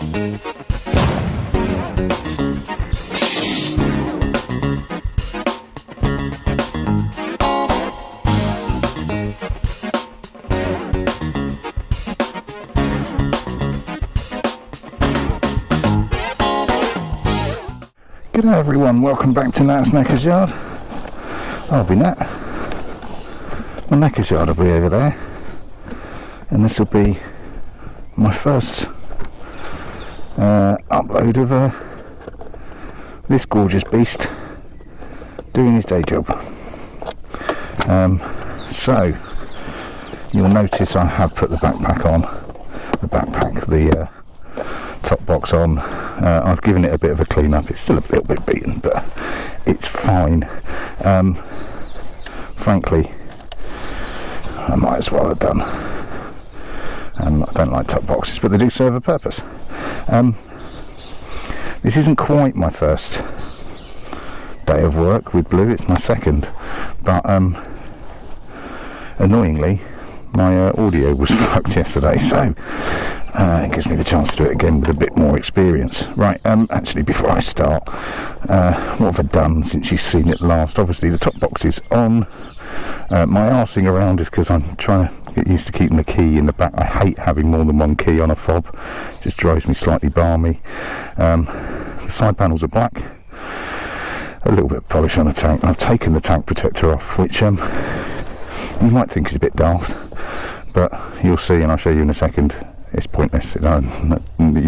G'day everyone, welcome back to Nat's Knackers Yard. I'll be Nat. My Knackers Yard will be over there, and this will be my first upload of this gorgeous beast doing his day job. So you'll notice I have put the backpack on, the top box on. I've given it a bit of a clean up. It's still a little bit beaten, but it's fine. Frankly, I might as well have done. I don't like top boxes, but they do serve a purpose. This isn't quite my first day of work with Blue, it's my second, but annoyingly my audio was fucked yesterday, so it gives me the chance to do it again with a bit more experience. Right, actually before I start, what have I done since you've seen it last? Obviously the top box is on. My arsing around is because I'm trying to get used to keeping the key in the back. I hate having more than one key on a fob, it just drives me slightly balmy. The side panels are black, a little bit of polish on the tank. I've taken the tank protector off, which you might think is a bit daft, but you'll see, and I'll show you in a second. It's pointless. You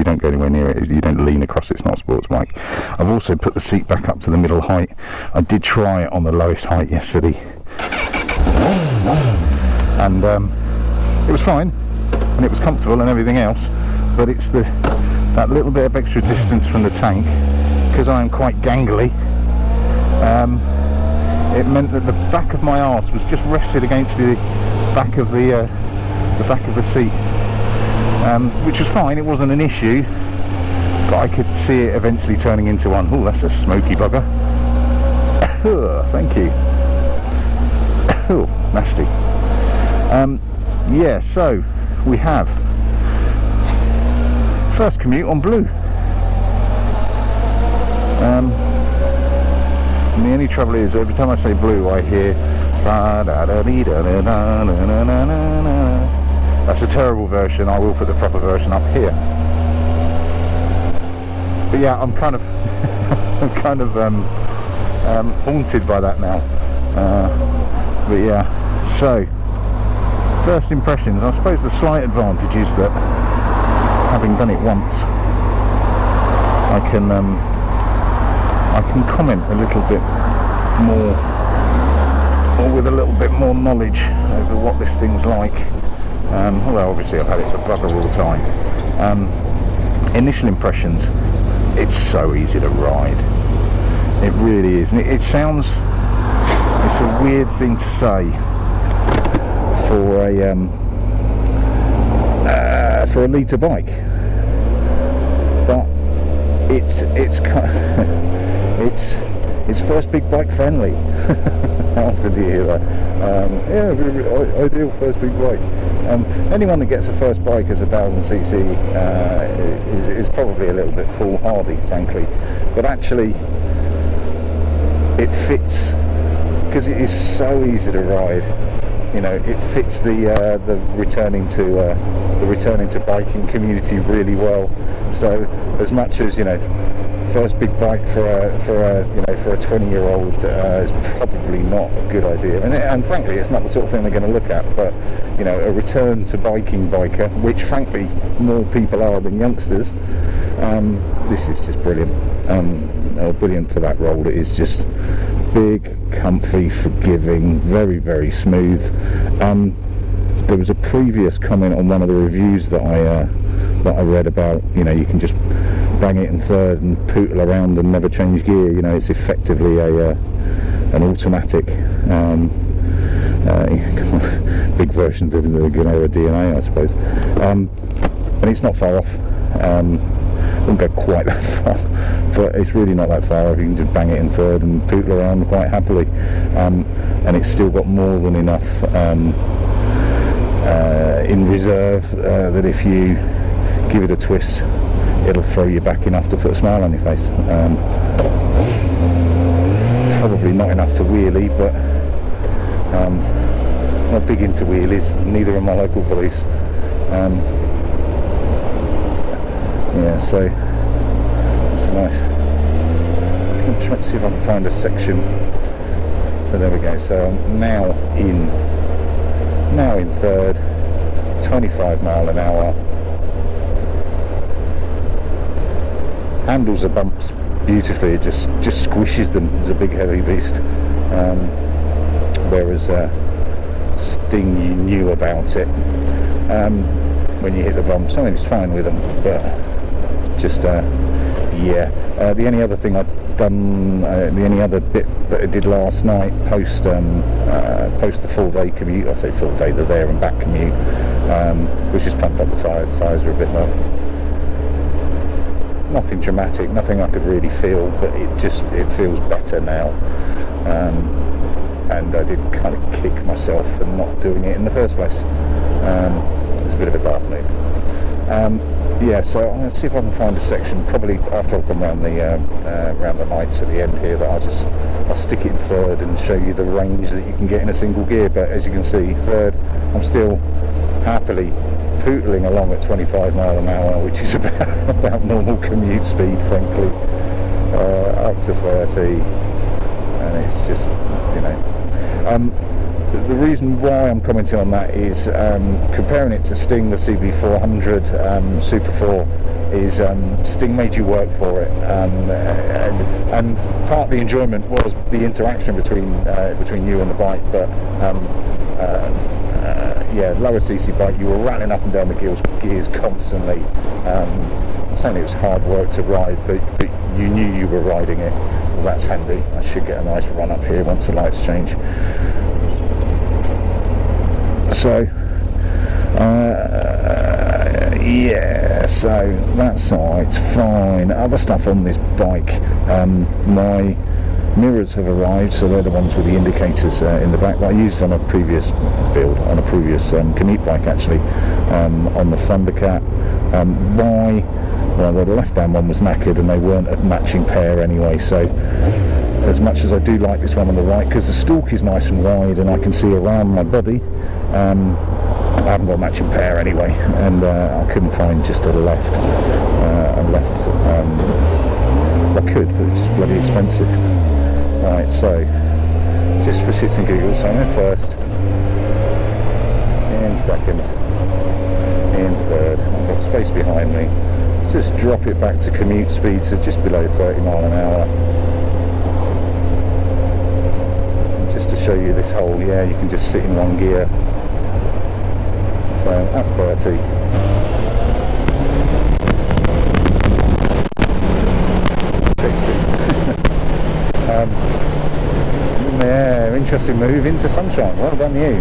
don't go anywhere near it. You don't lean across it. It's not a sports bike. I've also put the seat back up to the middle height. I did try it on the lowest height yesterday, and it was fine, and it was comfortable and everything else. But it's that little bit of extra distance from the tank, because I am quite gangly. It meant that the back of my arse was just rested against the back of the seat. Which was fine, it wasn't an issue, but I could see it eventually turning into one. Oh, that's a smoky bugger. Thank you. Oh, nasty. Yeah, so we have first commute on Blue. And the only trouble is, every time I say Blue, I hear that's a terrible version. I will put the proper version up here. But yeah, I'm kind of haunted by that now. But yeah, so first impressions. I suppose the slight advantage is that having done it once, I can comment a little bit more, or with a little bit more knowledge over what this thing's like. Although obviously I've had it for bugger all the time. Initial impressions, it's so easy to ride. It really is. And it sounds, it's a weird thing to say for a litre bike, but it's first big bike friendly. How often do you hear that? Yeah, ideal first big bike. Anyone that gets a first bike as 1000cc is probably a little bit foolhardy, frankly. But actually, it fits because it is so easy to ride. You know, it fits the returning to biking community really well. So as much as, you know, first big bike for a 20-year-old is probably not a good idea, and frankly it's not the sort of thing they're going to look at. But you know, a return to biking biker, which frankly more people are than youngsters, this is just brilliant. Brilliant for that role. It is just big, comfy, forgiving, very, very smooth. There was a previous comment on one of the reviews that I read about, you know, you can just bang it in third and pootle around and never change gear. You know, it's effectively an automatic big version of the Gnora DNA, I suppose. And it's not far off. Wouldn't go quite that far, but it's really not that far off. You can just bang it in third and pootle around quite happily, and it's still got more than enough in reserve that if you give it a twist, it'll throw you back enough to put a smile on your face. Probably not enough to wheelie, but not big into wheelies, neither are my local police. Yeah, so it's nice. I'm trying to see if I can find a section. So there we go. So I'm now in third, 25 mile an hour. Handles the bumps beautifully. It just squishes them. It's a big heavy beast. Whereas Sting, you knew about it when you hit the bumps. I mean, it's fine with them, but just yeah. The only other thing I'd done, the only other bit that I did last night post the full day commute, I say full day, the there and back commute, was just pumped up the tyres. Tyres are a bit low. Nothing dramatic, nothing I could really feel, but it feels better now. And I did kind of kick myself for not doing it in the first place. It's a bit of a daft move. Yeah, so I'm going to see if I can find a section, probably after I've gone round the lights at the end here, that I'll stick it in third and show you the range that you can get in a single gear. But as you can see, third, I'm still happily pootling along at 25 mile an hour, which is about normal commute speed, frankly, up to 30, and it's just, you know. The reason why I'm commenting on that is comparing it to Sting, the CB400 Super 4, is Sting made you work for it, and part of the enjoyment was the interaction between you and the bike. But yeah, lower CC bike, you were rattling up and down the gears constantly. I'm saying it was hard work to ride, but you knew you were riding it. Well, that's handy. I should get a nice run up here once the lights change. So yeah, so that's alright, fine. Other stuff on this bike, my mirrors have arrived, so they're the ones with the indicators in the back that I used on a previous build, on a previous Commute bike actually, on the Thundercat. Why? Well, the left-hand one was knackered and they weren't a matching pair anyway, so as much as I do like this one on the right, because the stalk is nice and wide and I can see around my body, I haven't got a matching pair anyway, and I couldn't find just a left. I could, but it's bloody expensive. Right, so just for shits and giggles, so I'm in first, in second, in third. I've got space behind me. Let's just drop it back to commute speed to just below 30 mile an hour. Just to show you this whole, yeah, you can just sit in one gear. So at 30. Yeah, interesting move into sunshine. Well done you,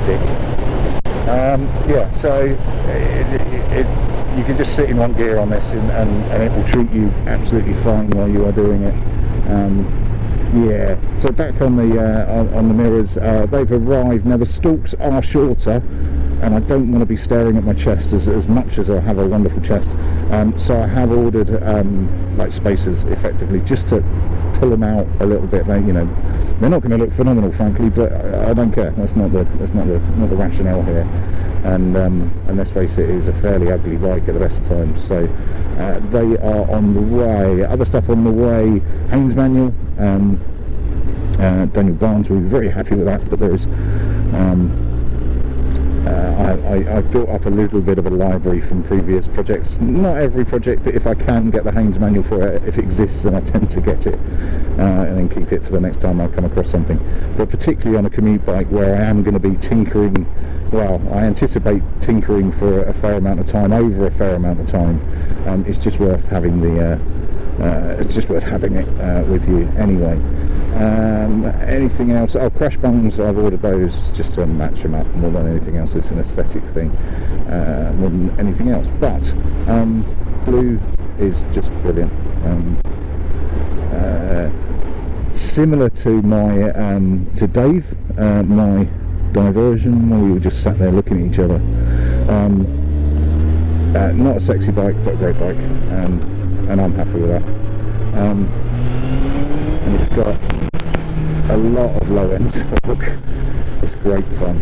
Dick. Yeah, so you can just sit in one gear on this and it will treat you absolutely fine while you are doing it. Yeah, so back on the mirrors, they've arrived. Now the stalks are shorter, and I don't want to be staring at my chest as much as I have a wonderful chest. So I have ordered like spacers, effectively, just to pull them out a little bit. They're not going to look phenomenal, frankly, but I don't care. That's not the rationale here. And let's face it, it is a fairly ugly bike at the best of times. So they are on the way. Other stuff on the way. Haynes manual. Daniel Barnes will be very happy with that. But there's I built up a little bit of a library from previous projects. Not every project, but if I can get the Haynes manual for it, if it exists, then I tend to get it and then keep it for the next time I come across something. But particularly on a commute bike where I am going to be tinkering, well, I anticipate tinkering for a fair amount of time, over a fair amount of time, it's just worth having it with you anyway. Anything else? Oh, crash bungs, I've ordered those just to match them up more than anything else. It's an aesthetic thing more than anything else, but blue is just brilliant. Similar to my to Dave, my diversion, where we were just sat there looking at each other. Not a sexy bike, but a great bike, and I'm happy with that. And it's got a lot of low end torque. It's great fun,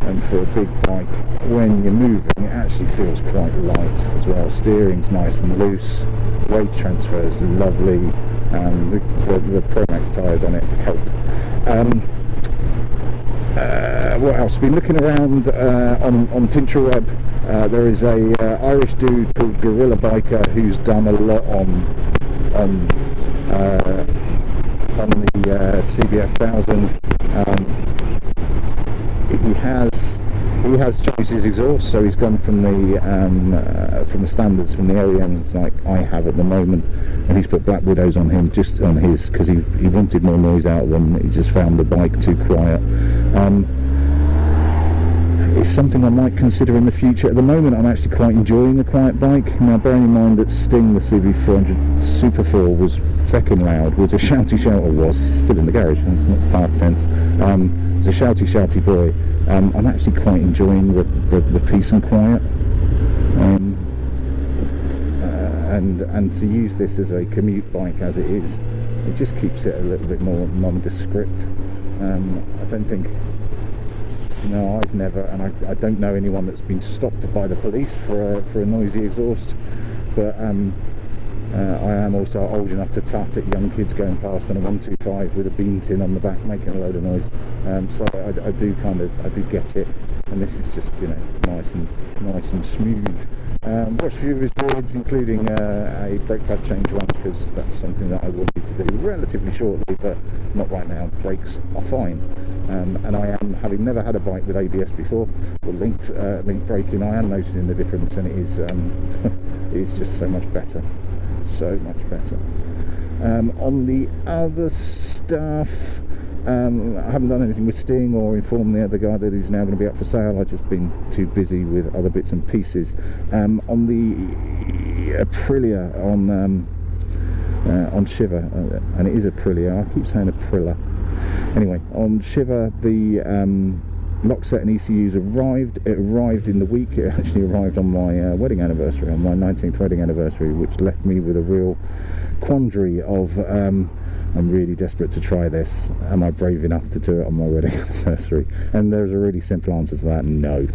and for a big bike, when you're moving, it actually feels quite light as well. Steering's nice and loose, weight transfer is lovely, the Promax tyres on it help. What else? Been looking around on Tinterweb. There is a Irish dude called Gorilla Biker who's done a lot on the CBF 1000. He has changed his exhaust, so he's gone from the standards, from the OEMs like I have at the moment, and he's put Black Widows on him, just on his, because he wanted more noise out of them. He just found the bike too quiet. It's something I might consider in the future. At the moment, I'm actually quite enjoying a quiet bike. Now, bearing in mind that Sting, the CB400 Super 4, was feckin' loud, was a shouty shouter, was still in the garage, it's not past tense. It's a shouty boy. I'm actually quite enjoying the peace and quiet, and to use this as a commute bike as it is, it just keeps it a little bit more nondescript. I don't think, no, I've never, and I don't know anyone that's been stopped by the police for a noisy exhaust, but I am also old enough to tut at young kids going past on a 125 with a bean tin on the back making a load of noise, so I do get it, and this is just, you know, nice and smooth. Watched a few of his boards, including a brake pad change one, because that's something that I wanted to do relatively shortly, but not right now. Brakes are fine, and I am, having never had a bike with ABS before, or linked braking, I am noticing the difference, and it is it is just so much better. So much better. On the other stuff, I haven't done anything with Sting or informed the other guy that he's now going to be up for sale. I've just been too busy with other bits and pieces. On the Aprilia on Shiver, and it is Aprilia, I keep saying Aprilia. Anyway, on Shiver, the lock set and ECUs arrived. It arrived in the week. It actually arrived on my wedding anniversary, on my 19th wedding anniversary, which left me with a real quandary of I'm really desperate to try this. Am I brave enough to do it on my wedding anniversary? And there's a really simple answer to that: no.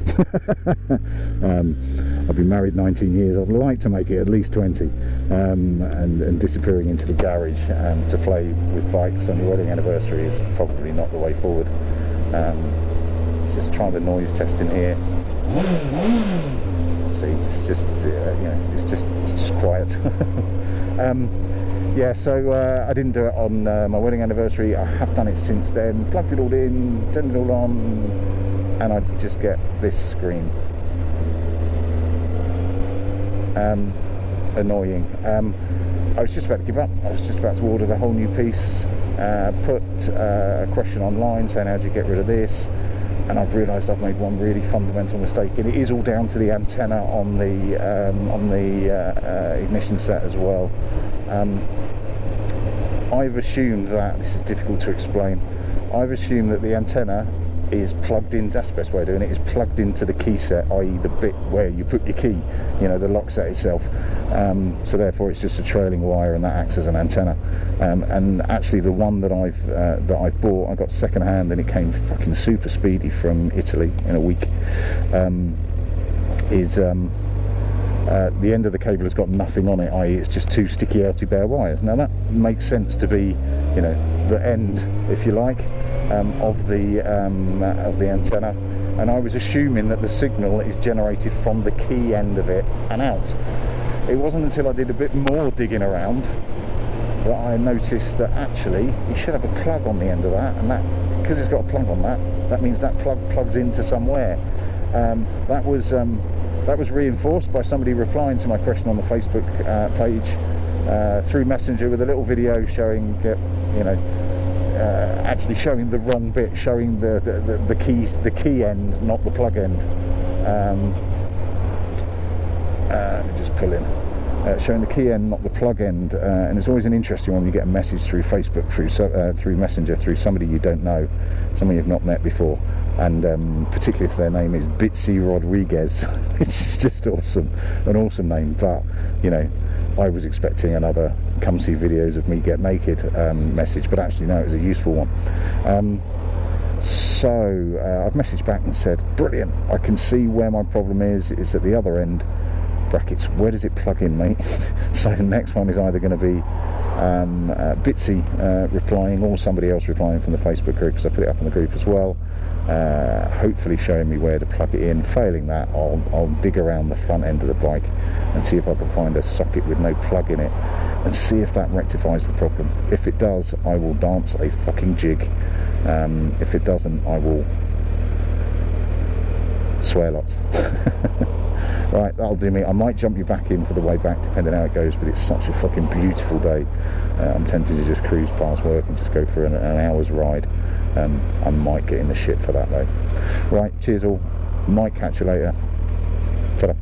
I've been married 19 years. I'd like to make it at least 20, and disappearing into the garage to play with bikes on your wedding anniversary is probably not the way forward. Just trying the noise testing here. See, it's just it's just quiet. Yeah, so I didn't do it on my wedding anniversary. I have done it since then. Plugged it all in, turned it all on, and I just get this screen. Annoying. I was just about to give up. I was just about to order the whole new piece. Put a question online saying, how do you get rid of this? And I've realised I've made one really fundamental mistake, and it is all down to the antenna on the ignition set as well. I've assumed that, this is difficult to explain, I've assumed that the antenna is plugged in, that's the best way of doing it, is plugged into the key set, i.e. the bit where you put your key, you know, the lock set itself. So therefore it's just a trailing wire, and that acts as an antenna. And actually the one that I've bought, I got second hand, and it came fucking super speedy from Italy in a week, the end of the cable has got nothing on it, i.e. it's just two sticky LT bare wires. Now that makes sense to be, you know, the end, if you like, of the antenna, and I was assuming that the signal is generated from the key end of it and out. It wasn't until I did a bit more digging around that I noticed that actually you should have a plug on the end of that, and that, because it's got a plug on that, that means that plug plugs into somewhere. That was reinforced by somebody replying to my question on the Facebook page through Messenger with a little video showing, you know, actually showing the wrong bit, showing the key end, not the plug end. Let me just pull in. showing the key end, not the plug end, and it's always an interesting one when you get a message through Facebook, through Messenger, through somebody you don't know, somebody you've not met before, and particularly if their name is Bitsy Rodriguez, which is just awesome, an awesome name. But you know, I was expecting another "come see videos of me get naked" message, but actually no, it was a useful one. So I've messaged back and said, brilliant, I can see where my problem is. It's at the other end, brackets, where does it plug in, mate? So the next one is either going to be Bitsy replying, or somebody else replying from the Facebook group, because I put it up in the group as well, hopefully showing me where to plug it in. Failing that, I'll dig around the front end of the bike and see if I can find a socket with no plug in it, and see if that rectifies the problem. If it does, I will dance a fucking jig. If it doesn't, I will swear lots. Right, that'll do me. I might jump you back in for the way back, depending how it goes, but it's such a fucking beautiful day. I'm tempted to just cruise past work and just go for an hour's ride. I might get in the shit for that though. Right, cheers all. Might catch you later. Ta-da.